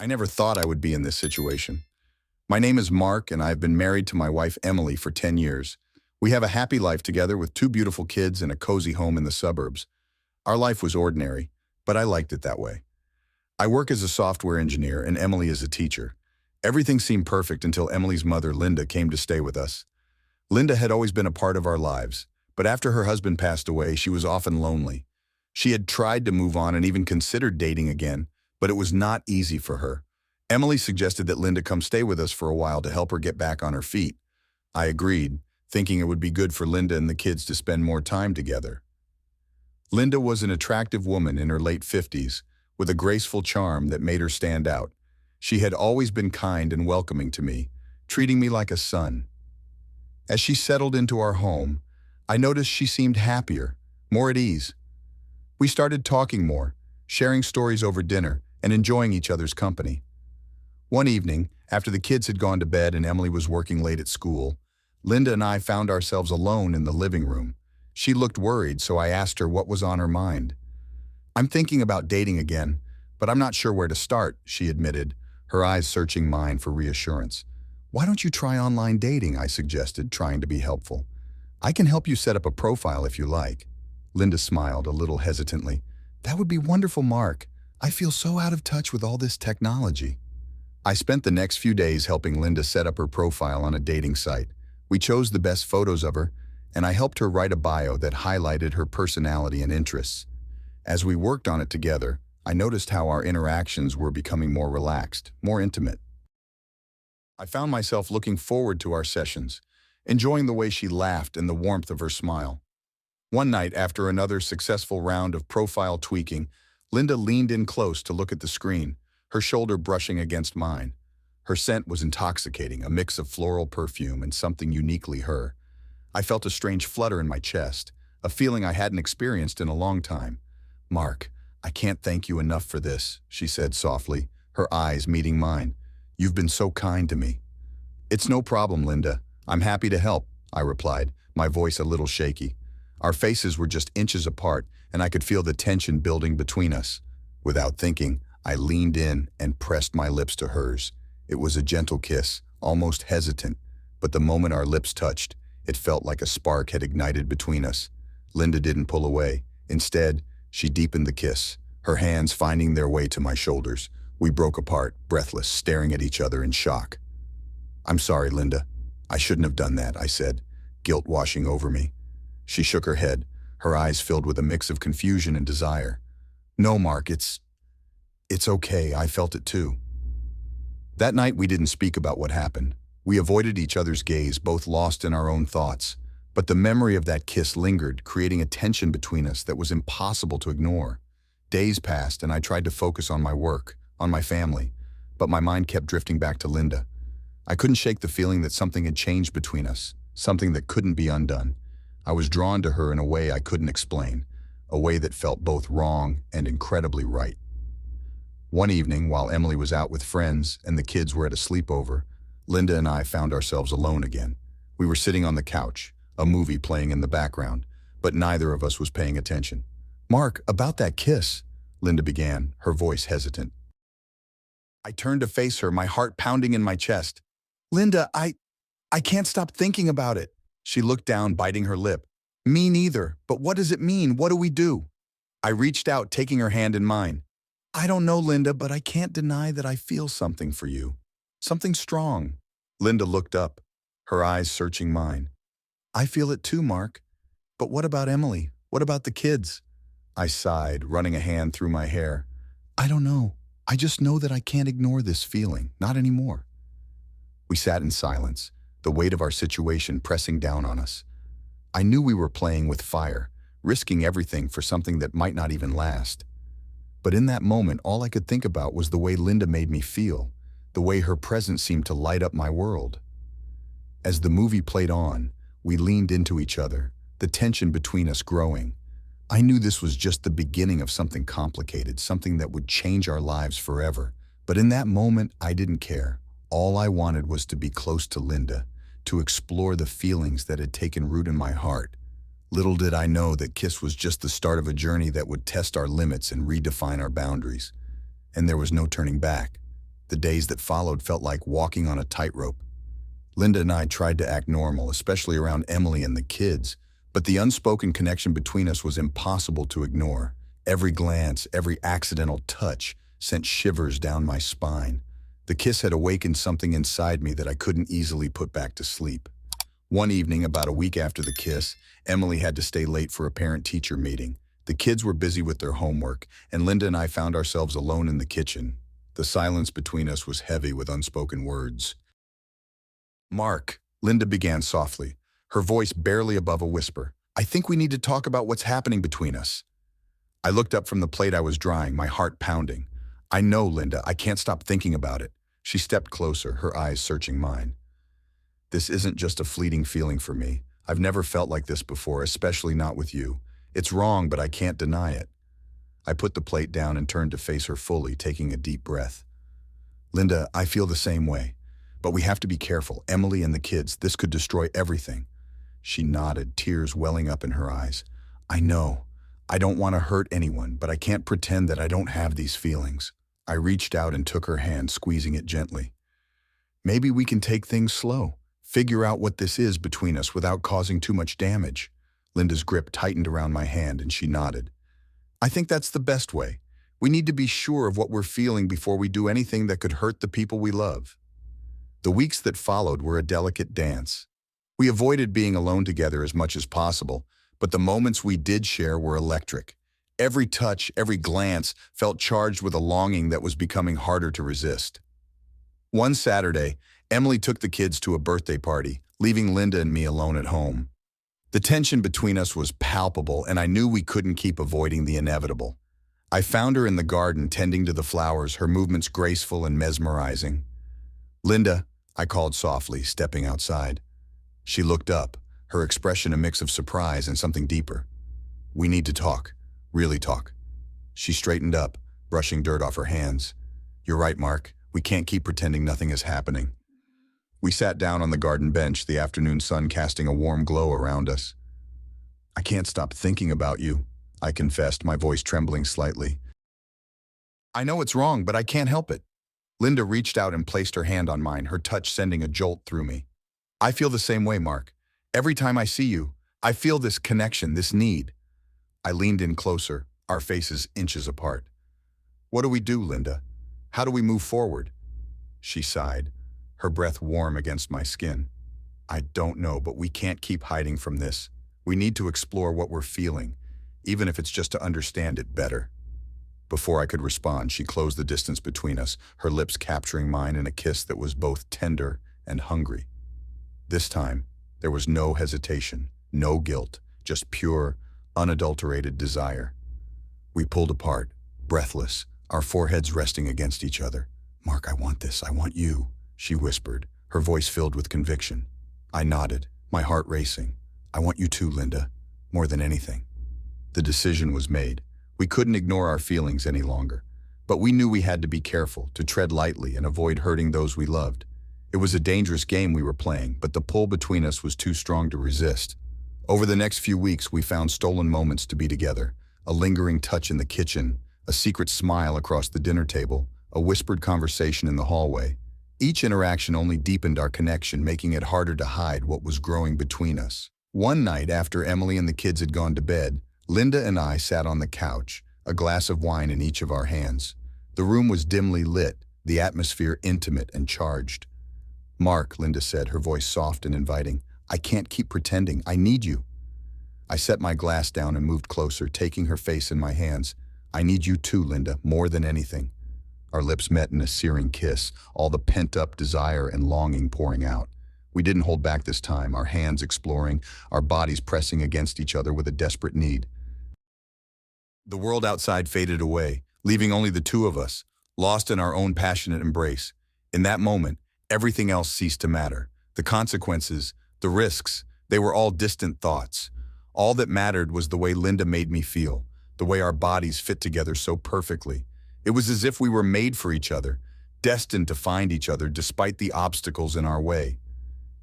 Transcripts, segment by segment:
I never thought I would be in this situation. My name is Mark, and I've been married to my wife Emily for 10 years. We have a happy life together with two beautiful kids and a cozy home in the suburbs. Our life was ordinary, but I liked it that way. I work as a software engineer, and Emily is a teacher. Everything seemed perfect until Emily's mother, Linda, came to stay with us. Linda had always been a part of our lives, but after her husband passed away, she was often lonely. She had tried to move on and even considered dating again, but it was not easy for her. Emily suggested that Linda come stay with us for a while to help her get back on her feet. I agreed, thinking it would be good for Linda and the kids to spend more time together. Linda was an attractive woman in her late 50s, with a graceful charm that made her stand out. She had always been kind and welcoming to me, treating me like a son. As she settled into our home, I noticed she seemed happier, more at ease. We started talking more, sharing stories over dinner, and enjoying each other's company. One evening, after the kids had gone to bed and Emily was working late at school, Linda and I found ourselves alone in the living room. She looked worried, so I asked her what was on her mind. "I'm thinking about dating again, but I'm not sure where to start," she admitted, her eyes searching mine for reassurance. "Why don't you try online dating?" I suggested, trying to be helpful. "I can help you set up a profile if you like." Linda smiled a little hesitantly. "That would be wonderful, Mark. I feel so out of touch with all this technology." I spent the next few days helping Linda set up her profile on a dating site. We chose the best photos of her, and I helped her write a bio that highlighted her personality and interests. As we worked on it together, I noticed how our interactions were becoming more relaxed, more intimate. I found myself looking forward to our sessions, enjoying the way she laughed and the warmth of her smile. One night, after another successful round of profile tweaking, Linda leaned in close to look at the screen, her shoulder brushing against mine. Her scent was intoxicating, a mix of floral perfume and something uniquely her. I felt a strange flutter in my chest, a feeling I hadn't experienced in a long time. "Mark, I can't thank you enough for this," she said softly, her eyes meeting mine. "You've been so kind to me." "It's no problem, Linda. I'm happy to help," I replied, my voice a little shaky. Our faces were just inches apart, and I could feel the tension building between us. Without thinking, I leaned in and pressed my lips to hers. It was a gentle kiss, almost hesitant, but the moment our lips touched, it felt like a spark had ignited between us. Linda didn't pull away. Instead, she deepened the kiss, her hands finding their way to my shoulders. We broke apart, breathless, staring at each other in shock. "I'm sorry, Linda. I shouldn't have done that," I said, guilt washing over me. She shook her head, her eyes filled with a mix of confusion and desire. "No, Mark, it's okay. I felt it too." That night, we didn't speak about what happened. We avoided each other's gaze, both lost in our own thoughts. But the memory of that kiss lingered, creating a tension between us that was impossible to ignore. Days passed, and I tried to focus on my work, on my family, but my mind kept drifting back to Linda. I couldn't shake the feeling that something had changed between us, something that couldn't be undone. I was drawn to her in a way I couldn't explain, a way that felt both wrong and incredibly right. One evening, while Emily was out with friends and the kids were at a sleepover, Linda and I found ourselves alone again. We were sitting on the couch, a movie playing in the background, but neither of us was paying attention. "Mark, about that kiss," Linda began, her voice hesitant. I turned to face her, my heart pounding in my chest. "Linda, I can't stop thinking about it." She looked down, biting her lip. "Me neither, but what does it mean? What do we do?" I reached out, taking her hand in mine. "I don't know, Linda, but I can't deny that I feel something for you. Something strong." Linda looked up, her eyes searching mine. "I feel it too, Mark. But what about Emily? What about the kids?" I sighed, running a hand through my hair. "I don't know. I just know that I can't ignore this feeling, not anymore." We sat in silence, the weight of our situation pressing down on us. I knew we were playing with fire, risking everything for something that might not even last. But in that moment, all I could think about was the way Linda made me feel, the way her presence seemed to light up my world. As the movie played on, we leaned into each other, the tension between us growing. I knew this was just the beginning of something complicated, something that would change our lives forever. But in that moment, I didn't care. All I wanted was to be close to Linda, to explore the feelings that had taken root in my heart. Little did I know that kiss was just the start of a journey that would test our limits and redefine our boundaries. And there was no turning back. The days that followed felt like walking on a tightrope. Linda and I tried to act normal, especially around Emily and the kids, but the unspoken connection between us was impossible to ignore. Every glance, every accidental touch sent shivers down my spine. The kiss had awakened something inside me that I couldn't easily put back to sleep. One evening, about a week after the kiss, Emily had to stay late for a parent-teacher meeting. The kids were busy with their homework, and Linda and I found ourselves alone in the kitchen. The silence between us was heavy with unspoken words. "Mark," Linda began softly, her voice barely above a whisper. "I think we need to talk about what's happening between us." I looked up from the plate I was drying, my heart pounding. "I know, Linda, I can't stop thinking about it." She stepped closer, her eyes searching mine. "This isn't just a fleeting feeling for me. I've never felt like this before, especially not with you. It's wrong, but I can't deny it." I put the plate down and turned to face her fully, taking a deep breath. "Linda, I feel the same way. But we have to be careful. Emily and the kids, this could destroy everything." She nodded, tears welling up in her eyes. "I know. I don't want to hurt anyone, but I can't pretend that I don't have these feelings." I reached out and took her hand, squeezing it gently. "Maybe we can take things slow. Figure out what this is between us without causing too much damage." Linda's grip tightened around my hand and she nodded. "I think that's the best way. We need to be sure of what we're feeling before we do anything that could hurt the people we love." The weeks that followed were a delicate dance. We avoided being alone together as much as possible, but the moments we did share were electric. Every touch, every glance felt charged with a longing that was becoming harder to resist. One Saturday, Emily took the kids to a birthday party, leaving Linda and me alone at home. The tension between us was palpable, and I knew we couldn't keep avoiding the inevitable. I found her in the garden tending to the flowers, her movements graceful and mesmerizing. "Linda," I called softly, stepping outside. She looked up, her expression a mix of surprise and something deeper. "We need to talk, really talk." She straightened up, brushing dirt off her hands. "You're right, Mark. We can't keep pretending nothing is happening." We sat down on the garden bench, the afternoon sun casting a warm glow around us. "I can't stop thinking about you," I confessed, my voice trembling slightly. "I know it's wrong, but I can't help it." Linda reached out and placed her hand on mine, her touch sending a jolt through me. "I feel the same way, Mark. Every time I see you, I feel this connection, this need." I leaned in closer, our faces inches apart. "What do we do, Linda? How do we move forward?" She sighed, her breath warm against my skin. "I don't know, but we can't keep hiding from this. We need to explore what we're feeling, even if it's just to understand it better." Before I could respond, she closed the distance between us, her lips capturing mine in a kiss that was both tender and hungry. This time, there was no hesitation, no guilt, just pure, unadulterated desire. We pulled apart, breathless, our foreheads resting against each other. "Mark, I want this, I want you," she whispered, her voice filled with conviction. I nodded, my heart racing. "I want you too, Linda, more than anything." The decision was made. We couldn't ignore our feelings any longer, but we knew we had to be careful, to tread lightly and avoid hurting those we loved. It was a dangerous game we were playing, but the pull between us was too strong to resist. Over the next few weeks, we found stolen moments to be together, a lingering touch in the kitchen, a secret smile across the dinner table, a whispered conversation in the hallway. Each interaction only deepened our connection, making it harder to hide what was growing between us. One night, after Emily and the kids had gone to bed, Linda and I sat on the couch, a glass of wine in each of our hands. The room was dimly lit, the atmosphere intimate and charged. "Mark," Linda said, her voice soft and inviting, "I can't keep pretending. I need you." I set my glass down and moved closer, taking her face in my hands. "I need you too, Linda, more than anything." Our lips met in a searing kiss, all the pent-up desire and longing pouring out. We didn't hold back this time, our hands exploring, our bodies pressing against each other with a desperate need. The world outside faded away, leaving only the two of us, lost in our own passionate embrace. In that moment, everything else ceased to matter. The consequences, the risks, they were all distant thoughts. All that mattered was the way Linda made me feel, the way our bodies fit together so perfectly. It was as if we were made for each other, destined to find each other despite the obstacles in our way.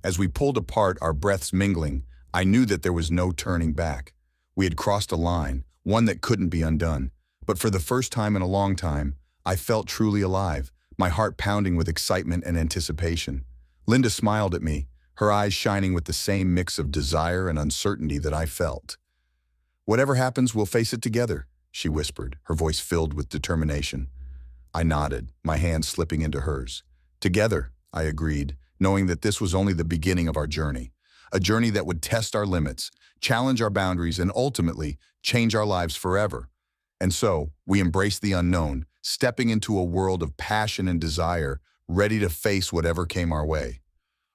As we pulled apart, our breaths mingling, I knew that there was no turning back. We had crossed a line, one that couldn't be undone. But for the first time in a long time, I felt truly alive, my heart pounding with excitement and anticipation. Linda smiled at me, her eyes shining with the same mix of desire and uncertainty that I felt. "Whatever happens, we'll face it together," she whispered, her voice filled with determination. I nodded, my hand slipping into hers. "Together," I agreed, knowing that this was only the beginning of our journey. A journey that would test our limits, challenge our boundaries, and ultimately change our lives forever. And so, we embraced the unknown, stepping into a world of passion and desire, ready to face whatever came our way.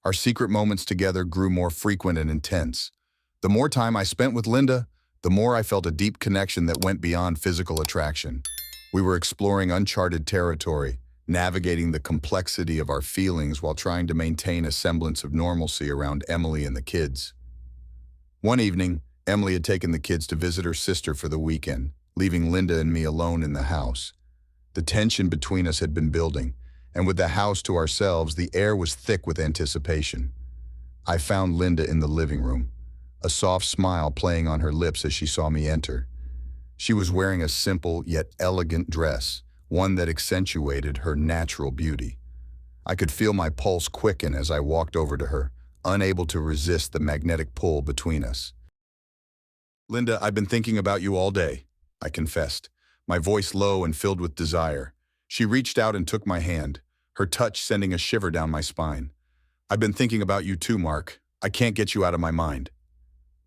Our secret moments together grew more frequent and intense. The more time I spent with Linda, the more I felt a deep connection that went beyond physical attraction. We were exploring uncharted territory, navigating the complexity of our feelings while trying to maintain a semblance of normalcy around Emily and the kids. One evening, Emily had taken the kids to visit her sister for the weekend, leaving Linda and me alone in the house. The tension between us had been building, and with the house to ourselves, the air was thick with anticipation. I found Linda in the living room, a soft smile playing on her lips as she saw me enter. She was wearing a simple yet elegant dress, one that accentuated her natural beauty. I could feel my pulse quicken as I walked over to her, unable to resist the magnetic pull between us. "Linda, I've been thinking about you all day," I confessed, my voice low and filled with desire. She reached out and took my hand, her touch sending a shiver down my spine. "I've been thinking about you too, Mark. I can't get you out of my mind."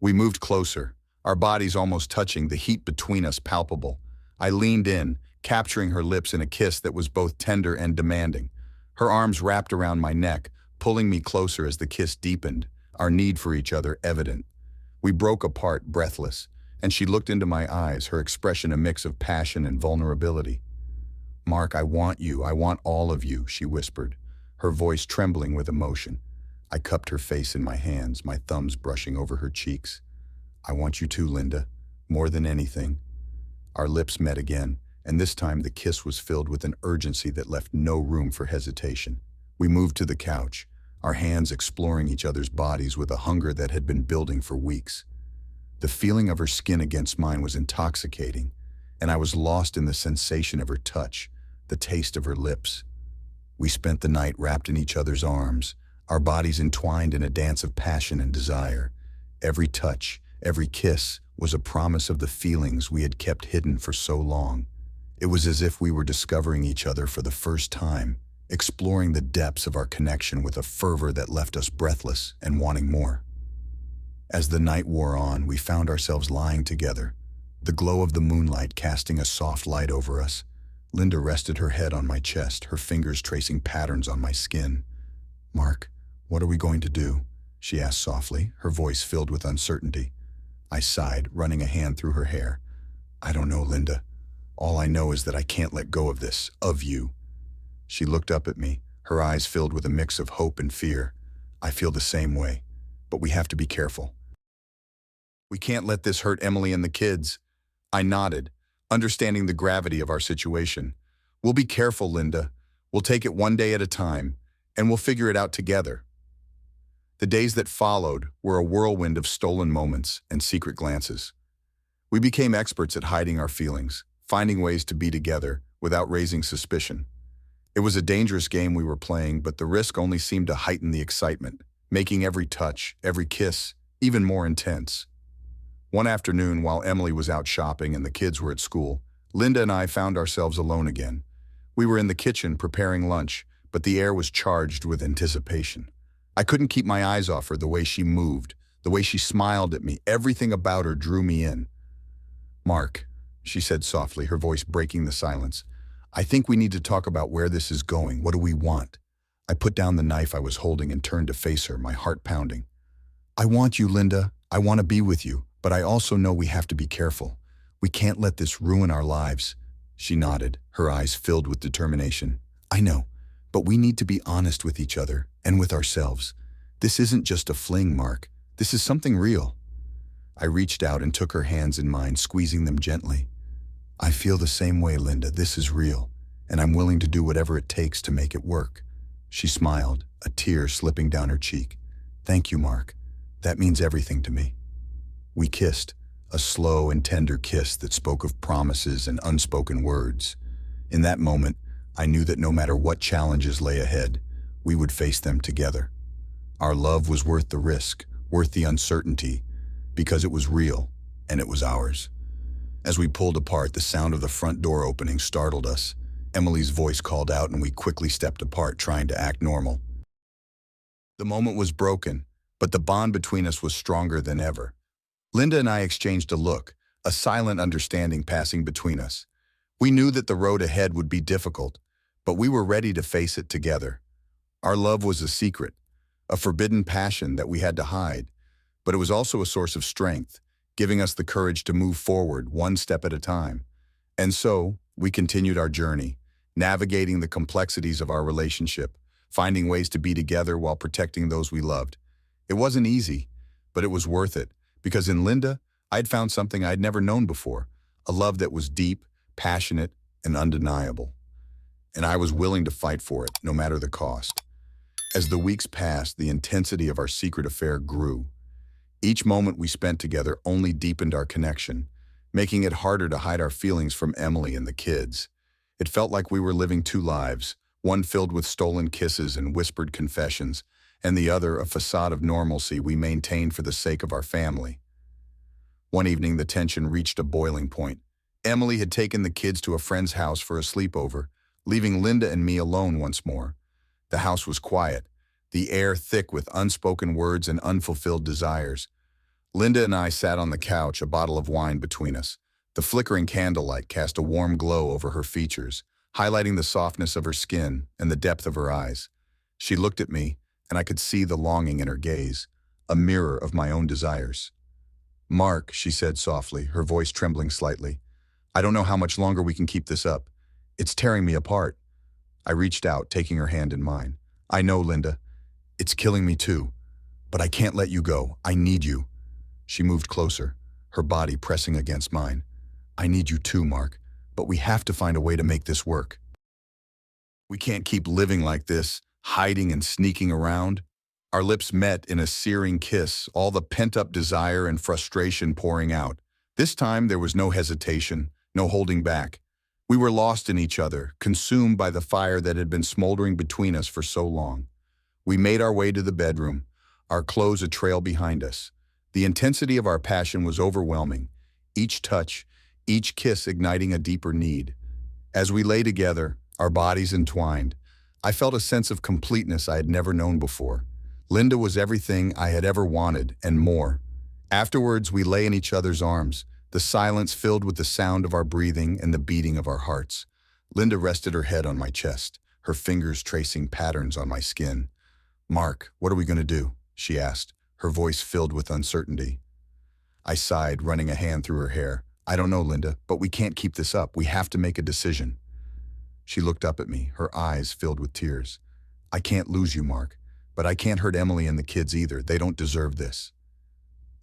We moved closer, our bodies almost touching, the heat between us palpable. I leaned in, capturing her lips in a kiss that was both tender and demanding. Her arms wrapped around my neck, pulling me closer as the kiss deepened, our need for each other evident. We broke apart, breathless, and she looked into my eyes, her expression a mix of passion and vulnerability. "Mark, I want you. I want all of you," she whispered, her voice trembling with emotion. I cupped her face in my hands, my thumbs brushing over her cheeks. "I want you too, Linda, more than anything." Our lips met again, and this time the kiss was filled with an urgency that left no room for hesitation. We moved to the couch, our hands exploring each other's bodies with a hunger that had been building for weeks. The feeling of her skin against mine was intoxicating, and I was lost in the sensation of her touch, the taste of her lips. We spent the night wrapped in each other's arms, our bodies entwined in a dance of passion and desire. Every touch, every kiss, was a promise of the feelings we had kept hidden for so long. It was as if we were discovering each other for the first time, exploring the depths of our connection with a fervor that left us breathless and wanting more. As the night wore on, we found ourselves lying together, the glow of the moonlight casting a soft light over us. Linda rested her head on my chest, her fingers tracing patterns on my skin. "Mark, what are we going to do?" she asked softly, her voice filled with uncertainty. I sighed, running a hand through her hair. "I don't know, Linda. All I know is that I can't let go of this, of you." She looked up at me, her eyes filled with a mix of hope and fear. "I feel the same way, but we have to be careful. We can't let this hurt Emily and the kids." I nodded, understanding the gravity of our situation. "We'll be careful, Linda. We'll take it one day at a time, and we'll figure it out together." The days that followed were a whirlwind of stolen moments and secret glances. We became experts at hiding our feelings, finding ways to be together without raising suspicion. It was a dangerous game we were playing, but the risk only seemed to heighten the excitement, making every touch, every kiss, even more intense. One afternoon, while Emily was out shopping and the kids were at school, Linda and I found ourselves alone again. We were in the kitchen preparing lunch, but the air was charged with anticipation. I couldn't keep my eyes off her, the way she moved, the way she smiled at me. Everything about her drew me in. "Mark," she said softly, her voice breaking the silence, "I think we need to talk about where this is going. What do we want?" I put down the knife I was holding and turned to face her, my heart pounding. "I want you, Linda. I want to be with you, but I also know we have to be careful. We can't let this ruin our lives." She nodded, her eyes filled with determination. "I know, but we need to be honest with each other and with ourselves. This isn't just a fling, Mark. This is something real." I reached out and took her hands in mine, squeezing them gently. "I feel the same way, Linda. This is real, and I'm willing to do whatever it takes to make it work." She smiled, a tear slipping down her cheek. "Thank you, Mark. That means everything to me." We kissed, a slow and tender kiss that spoke of promises and unspoken words. In that moment, I knew that no matter what challenges lay ahead, we would face them together. Our love was worth the risk, worth the uncertainty, because it was real, and it was ours. As we pulled apart, the sound of the front door opening startled us. Emily's voice called out, and we quickly stepped apart, trying to act normal. The moment was broken, but the bond between us was stronger than ever. Linda and I exchanged a look, a silent understanding passing between us. We knew that the road ahead would be difficult, but we were ready to face it together. Our love was a secret, a forbidden passion that we had to hide, but it was also a source of strength, giving us the courage to move forward one step at a time. And so, we continued our journey, navigating the complexities of our relationship, finding ways to be together while protecting those we loved. It wasn't easy, but it was worth it, because in Linda, I'd found something I'd never known before, a love that was deep, passionate, and undeniable. And I was willing to fight for it, no matter the cost. As the weeks passed, the intensity of our secret affair grew. Each moment we spent together only deepened our connection, making it harder to hide our feelings from Emily and the kids. It felt like we were living two lives, one filled with stolen kisses and whispered confessions, and the other a facade of normalcy we maintained for the sake of our family. One evening, the tension reached a boiling point. Emily had taken the kids to a friend's house for a sleepover, leaving Linda and me alone once more. The house was quiet, the air thick with unspoken words and unfulfilled desires. Linda and I sat on the couch, a bottle of wine between us. The flickering candlelight cast a warm glow over her features, highlighting the softness of her skin and the depth of her eyes. She looked at me, and I could see the longing in her gaze, a mirror of my own desires. "Mark," she said softly, her voice trembling slightly, "I don't know how much longer we can keep this up. It's tearing me apart." I reached out, taking her hand in mine. "I know, Linda. It's killing me too. But I can't let you go. I need you." She moved closer, her body pressing against mine. "I need you too, Mark. But we have to find a way to make this work. We can't keep living like this, hiding and sneaking around." Our lips met in a searing kiss, all the pent-up desire and frustration pouring out. This time there was no hesitation, no holding back. We were lost in each other, consumed by the fire that had been smoldering between us for so long. We made our way to the bedroom, our clothes a trail behind us. The intensity of our passion was overwhelming, each touch, each kiss igniting a deeper need. As we lay together, our bodies entwined, I felt a sense of completeness I had never known before. Linda was everything I had ever wanted, and more. Afterwards, we lay in each other's arms, the silence filled with the sound of our breathing and the beating of our hearts. Linda rested her head on my chest, her fingers tracing patterns on my skin. "Mark, what are we going to do?" she asked, her voice filled with uncertainty. I sighed, running a hand through her hair. "I don't know, Linda, but we can't keep this up. We have to make a decision." She looked up at me, her eyes filled with tears. "I can't lose you, Mark, but I can't hurt Emily and the kids either. They don't deserve this."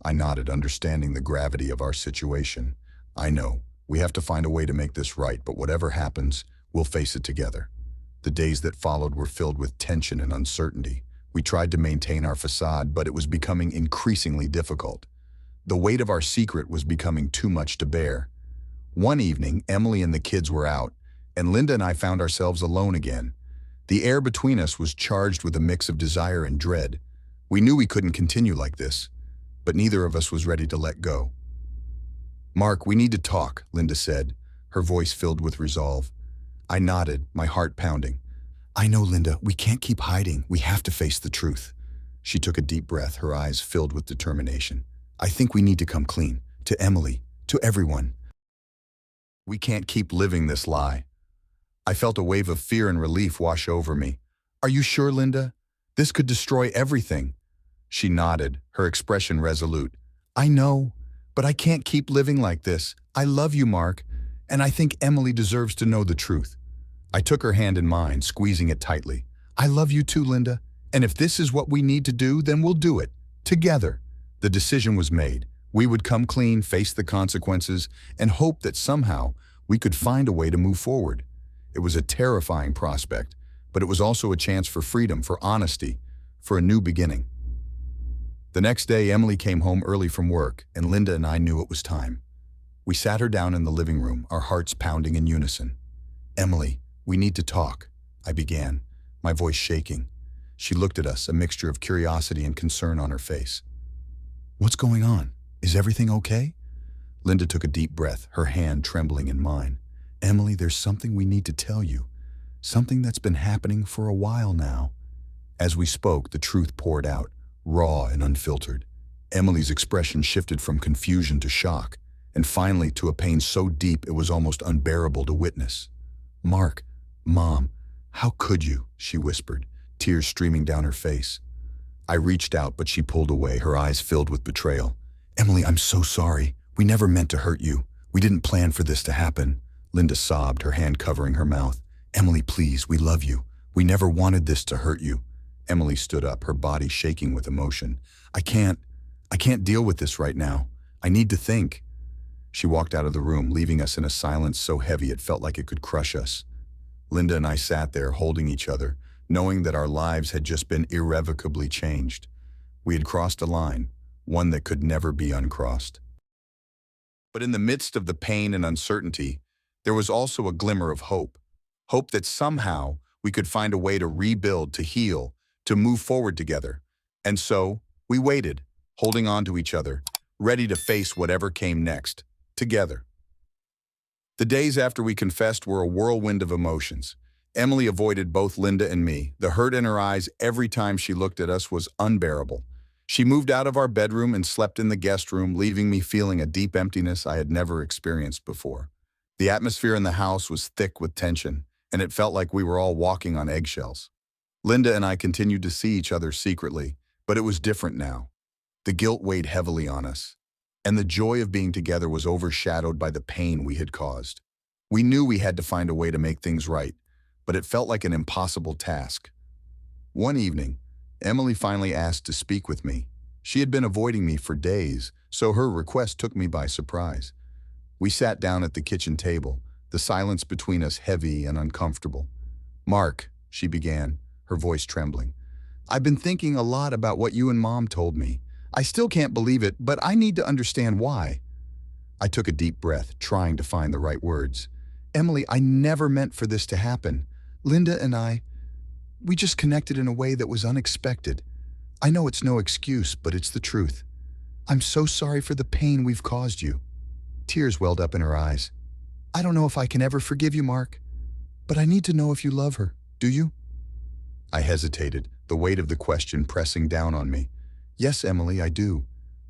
I nodded, understanding the gravity of our situation. "I know. We have to find a way to make this right, but whatever happens, we'll face it together." The days that followed were filled with tension and uncertainty. We tried to maintain our facade, but it was becoming increasingly difficult. The weight of our secret was becoming too much to bear. One evening, Emily and the kids were out, and Linda and I found ourselves alone again. The air between us was charged with a mix of desire and dread. We knew we couldn't continue like this, but neither of us was ready to let go. "Mark, we need to talk," Linda said, her voice filled with resolve. I nodded, my heart pounding. "I know, Linda, we can't keep hiding. We have to face the truth." She took a deep breath, her eyes filled with determination. "I think we need to come clean, to Emily, to everyone. We can't keep living this lie." I felt a wave of fear and relief wash over me. "Are you sure, Linda? This could destroy everything." She nodded, her expression resolute. "I know, but I can't keep living like this. I love you, Mark, and I think Emily deserves to know the truth." I took her hand in mine, squeezing it tightly. "I love you too, Linda, and if this is what we need to do, then we'll do it, together." The decision was made. We would come clean, face the consequences, and hope that somehow we could find a way to move forward. It was a terrifying prospect, but it was also a chance for freedom, for honesty, for a new beginning. The next day, Emily came home early from work, and Linda and I knew it was time. We sat her down in the living room, our hearts pounding in unison. "Emily, We need to talk, I began, my voice shaking. She looked at us, a mixture of curiosity and concern on her face. What's going on? Is everything okay? Linda took a deep breath, her hand trembling in mine. Emily, there's something we need to tell you. Something that's been happening for a while now. As we spoke, the truth poured out, raw and unfiltered. Emily's expression shifted from confusion to shock, and finally to a pain so deep it was almost unbearable to witness. Mark, Mom, how could you? She whispered, tears streaming down her face. I reached out, but she pulled away, her eyes filled with betrayal. Emily, I'm so sorry. We never meant to hurt you. We didn't plan for this to happen. Linda sobbed, her hand covering her mouth. Emily, please, we love you. We never wanted this to hurt you. Emily stood up, her body shaking with emotion. I can't deal with this right now. I need to think. She walked out of the room, leaving us in a silence so heavy it felt like it could crush us. Linda and I sat there, holding each other, knowing that our lives had just been irrevocably changed. We had crossed a line, one that could never be uncrossed. But in the midst of the pain and uncertainty, there was also a glimmer of hope. Hope that somehow we could find a way to rebuild, to heal, to move forward together. And so, we waited, holding on to each other, ready to face whatever came next, together. The days after we confessed were a whirlwind of emotions. Emily avoided both Linda and me. The hurt in her eyes every time she looked at us was unbearable. She moved out of our bedroom and slept in the guest room, leaving me feeling a deep emptiness I had never experienced before. The atmosphere in the house was thick with tension, and it felt like we were all walking on eggshells. Linda and I continued to see each other secretly, but it was different now. The guilt weighed heavily on us, and the joy of being together was overshadowed by the pain we had caused. We knew we had to find a way to make things right, but it felt like an impossible task. One evening, Emily finally asked to speak with me. She had been avoiding me for days, so her request took me by surprise. We sat down at the kitchen table, the silence between us heavy and uncomfortable. Mark, she began, her voice trembling. I've been thinking a lot about what you and Mom told me. I still can't believe it, but I need to understand why. I took a deep breath, trying to find the right words. Emily, I never meant for this to happen. Linda and we just connected in a way that was unexpected. I know it's no excuse, but it's the truth. I'm so sorry for the pain we've caused you. Tears welled up in her eyes. I don't know if I can ever forgive you, Mark, but I need to know if you love her. Do you? I hesitated, the weight of the question pressing down on me. Yes, Emily, I do.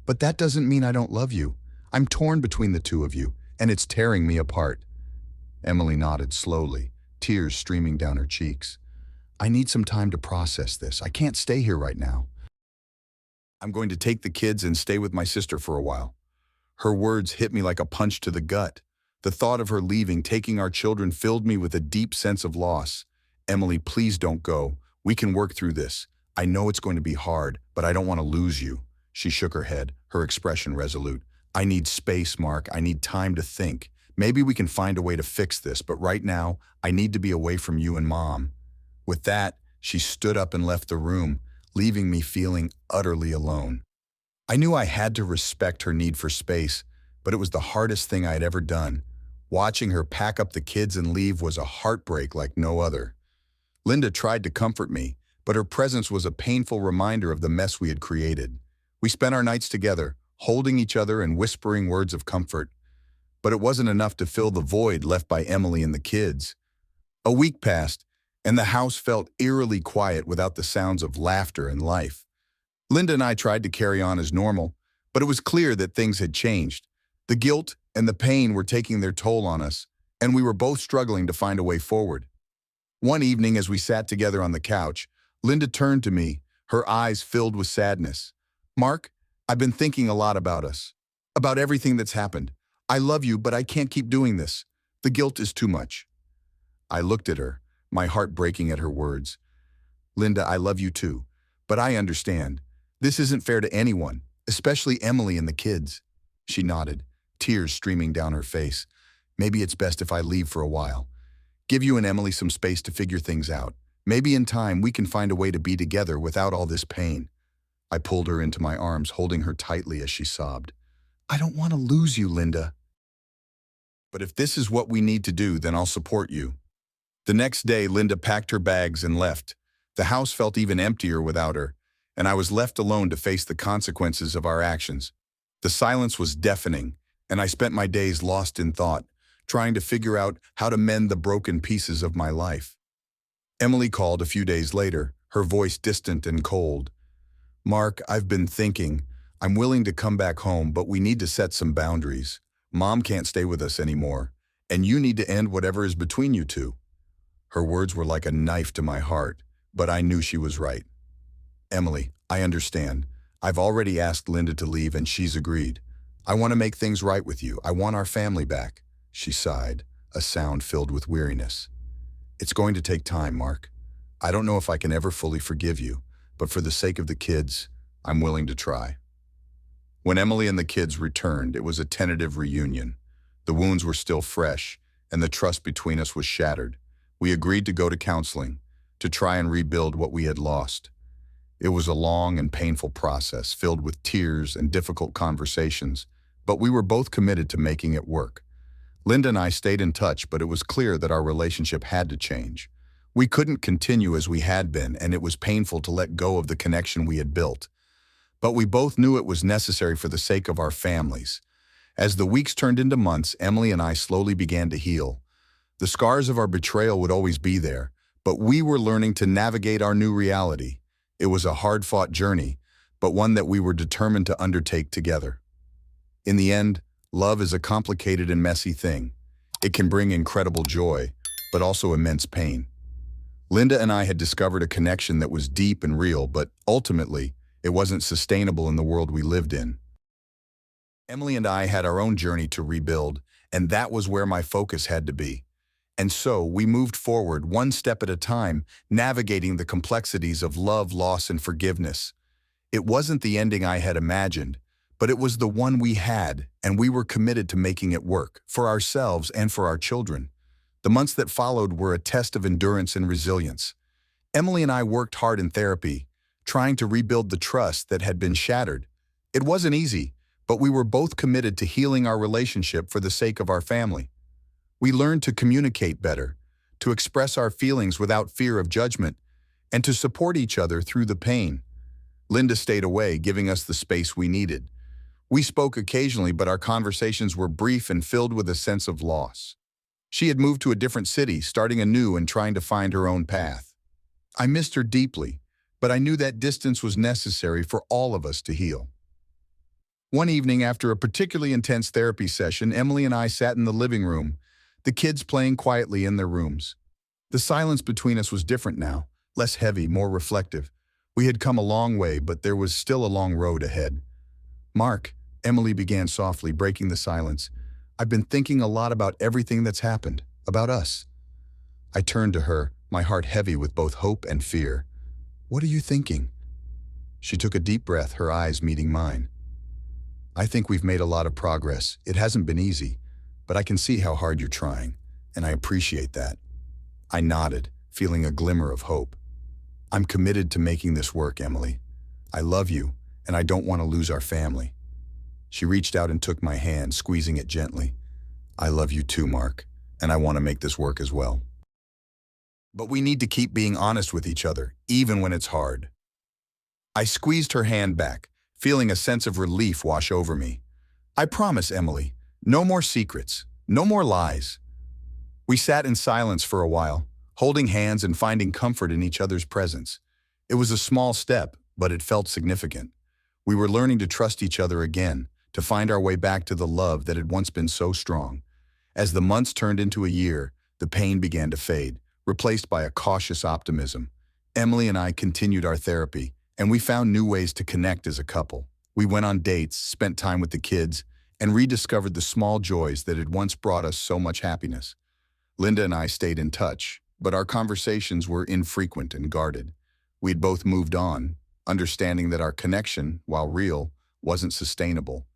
But that doesn't mean I don't love you. I'm torn between the two of you, and it's tearing me apart. Emily nodded slowly, tears streaming down her cheeks. I need some time to process this. I can't stay here right now. I'm going to take the kids and stay with my sister for a while. Her words hit me like a punch to the gut. The thought of her leaving, taking our children, filled me with a deep sense of loss. Emily, please don't go. We can work through this. I know it's going to be hard, but I don't want to lose you. She shook her head, her expression resolute. I need space, Mark. I need time to think. Maybe we can find a way to fix this, but right now, I need to be away from you and Mom. With that, she stood up and left the room, leaving me feeling utterly alone. I knew I had to respect her need for space, but it was the hardest thing I had ever done. Watching her pack up the kids and leave was a heartbreak like no other. Linda tried to comfort me, but her presence was a painful reminder of the mess we had created. We spent our nights together, holding each other and whispering words of comfort. But it wasn't enough to fill the void left by Emily and the kids. A week passed, and the house felt eerily quiet without the sounds of laughter and life. Linda and I tried to carry on as normal, but it was clear that things had changed. The guilt and the pain were taking their toll on us, and we were both struggling to find a way forward. One evening, as we sat together on the couch, Linda turned to me, her eyes filled with sadness. Mark, I've been thinking a lot about us, about everything that's happened. I love you, but I can't keep doing this. The guilt is too much. I looked at her, my heart breaking at her words. Linda, I love you too, but I understand. This isn't fair to anyone, especially Emily and the kids. She nodded, tears streaming down her face. Maybe it's best if I leave for a while. Give you and Emily some space to figure things out. Maybe in time we can find a way to be together without all this pain. I pulled her into my arms, holding her tightly as she sobbed. I don't want to lose you, Linda. But if this is what we need to do, then I'll support you. The next day, Linda packed her bags and left. The house felt even emptier without her, and I was left alone to face the consequences of our actions. The silence was deafening, and I spent my days lost in thought, trying to figure out how to mend the broken pieces of my life. Emily called a few days later, her voice distant and cold. "Mark, I've been thinking. I'm willing to come back home, but we need to set some boundaries. Mom can't stay with us anymore, and you need to end whatever is between you two." Her words were like a knife to my heart, but I knew she was right. "Emily, I understand. I've already asked Linda to leave and she's agreed. I want to make things right with you. I want our family back." She sighed, a sound filled with weariness. "It's going to take time, Mark. I don't know if I can ever fully forgive you, but for the sake of the kids, I'm willing to try." When Emily and the kids returned, it was a tentative reunion. The wounds were still fresh, and the trust between us was shattered. We agreed to go to counseling, to try and rebuild what we had lost. It was a long and painful process, filled with tears and difficult conversations, but we were both committed to making it work. Linda and I stayed in touch, but it was clear that our relationship had to change. We couldn't continue as we had been, and it was painful to let go of the connection we had built. But we both knew it was necessary for the sake of our families. As the weeks turned into months, Emily and I slowly began to heal. The scars of our betrayal would always be there, but we were learning to navigate our new reality. It was a hard-fought journey, but one that we were determined to undertake together. In the end, love is a complicated and messy thing. It can bring incredible joy, but also immense pain. Linda and I had discovered a connection that was deep and real, but ultimately, it wasn't sustainable in the world we lived in. Emily and I had our own journey to rebuild, and that was where my focus had to be. And so we moved forward one step at a time, navigating the complexities of love, loss, and forgiveness. It wasn't the ending I had imagined, but it was the one we had, and we were committed to making it work, for ourselves and for our children. The months that followed were a test of endurance and resilience. Emily and I worked hard in therapy, trying to rebuild the trust that had been shattered. It wasn't easy, but we were both committed to healing our relationship for the sake of our family. We learned to communicate better, to express our feelings without fear of judgment, and to support each other through the pain. Linda stayed away, giving us the space we needed. We spoke occasionally, but our conversations were brief and filled with a sense of loss. She had moved to a different city, starting anew and trying to find her own path. I missed her deeply, but I knew that distance was necessary for all of us to heal. One evening, after a particularly intense therapy session, Emily and I sat in the living room, the kids playing quietly in their rooms. The silence between us was different now, less heavy, more reflective. We had come a long way, but there was still a long road ahead. "Mark," Emily began softly, breaking the silence, "I've been thinking a lot about everything that's happened, about us." I turned to her, my heart heavy with both hope and fear. "What are you thinking?" She took a deep breath, her eyes meeting mine. "I think we've made a lot of progress. It hasn't been easy, but I can see how hard you're trying, and I appreciate that." I nodded, feeling a glimmer of hope. "I'm committed to making this work, Emily. I love you, and I don't want to lose our family." She reached out and took my hand, squeezing it gently. "I love you too, Mark, and I want to make this work as well. But we need to keep being honest with each other, even when it's hard." I squeezed her hand back, feeling a sense of relief wash over me. "I promise, Emily, no more secrets, no more lies." We sat in silence for a while, holding hands and finding comfort in each other's presence. It was a small step, but it felt significant. We were learning to trust each other again, to find our way back to the love that had once been so strong. As the months turned into a year, the pain began to fade, replaced by a cautious optimism. Emily and I continued our therapy, and we found new ways to connect as a couple. We went on dates, spent time with the kids, and rediscovered the small joys that had once brought us so much happiness. Linda and I stayed in touch, but our conversations were infrequent and guarded. We had both moved on, understanding that our connection, while real, wasn't sustainable.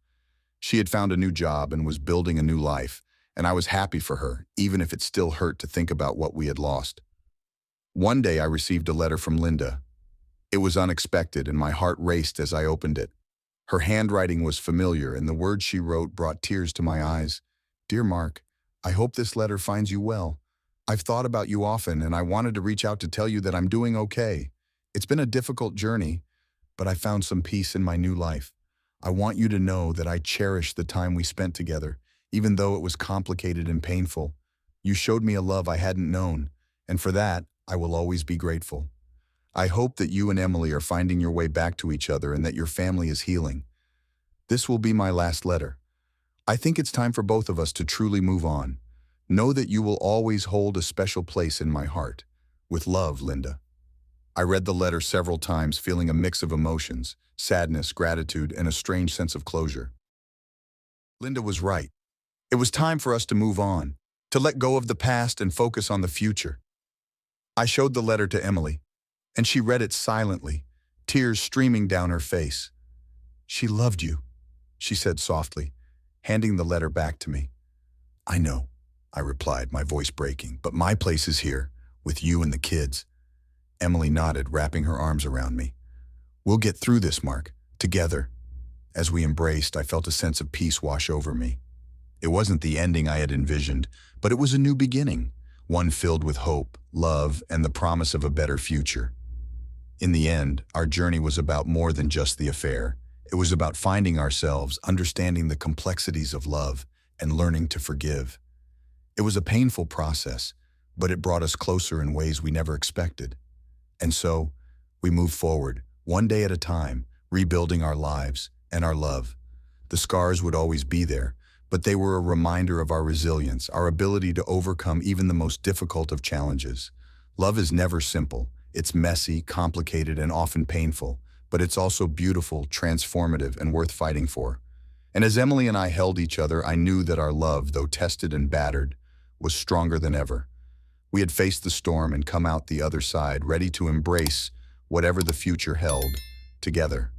She had found a new job and was building a new life, and I was happy for her, even if it still hurt to think about what we had lost. One day I received a letter from Linda. It was unexpected, and my heart raced as I opened it. Her handwriting was familiar, and the words she wrote brought tears to my eyes. "Dear Mark, I hope this letter finds you well. I've thought about you often, and I wanted to reach out to tell you that I'm doing okay. It's been a difficult journey, but I found some peace in my new life. I want you to know that I cherish the time we spent together, even though it was complicated and painful. You showed me a love I hadn't known, and for that, I will always be grateful. I hope that you and Emily are finding your way back to each other and that your family is healing. This will be my last letter. I think it's time for both of us to truly move on. Know that you will always hold a special place in my heart. With love, Linda. I read the letter several times, feeling a mix of emotions, sadness, gratitude, and a strange sense of closure. Linda was right. It was time for us to move on, to let go of the past and focus on the future. I showed the letter to Emily, and she read it silently, tears streaming down her face. She loved you, she said softly, handing the letter back to me. I know, I replied, my voice breaking, but my place is here, with you and the kids. Emily nodded, wrapping her arms around me. We'll get through this, Mark, together. As we embraced, I felt a sense of peace wash over me. It wasn't the ending I had envisioned, but it was a new beginning, one filled with hope, love, and the promise of a better future. In the end, our journey was about more than just the affair. It was about finding ourselves, understanding the complexities of love, and learning to forgive. It was a painful process, but it brought us closer in ways we never expected. And so, we moved forward, one day at a time, rebuilding our lives and our love. The scars would always be there, but they were a reminder of our resilience, our ability to overcome even the most difficult of challenges. Love is never simple. It's messy, complicated, and often painful, but it's also beautiful, transformative, and worth fighting for. And as Emily and I held each other, I knew that our love, though tested and battered, was stronger than ever. We had faced the storm and come out the other side, ready to embrace whatever the future held, together.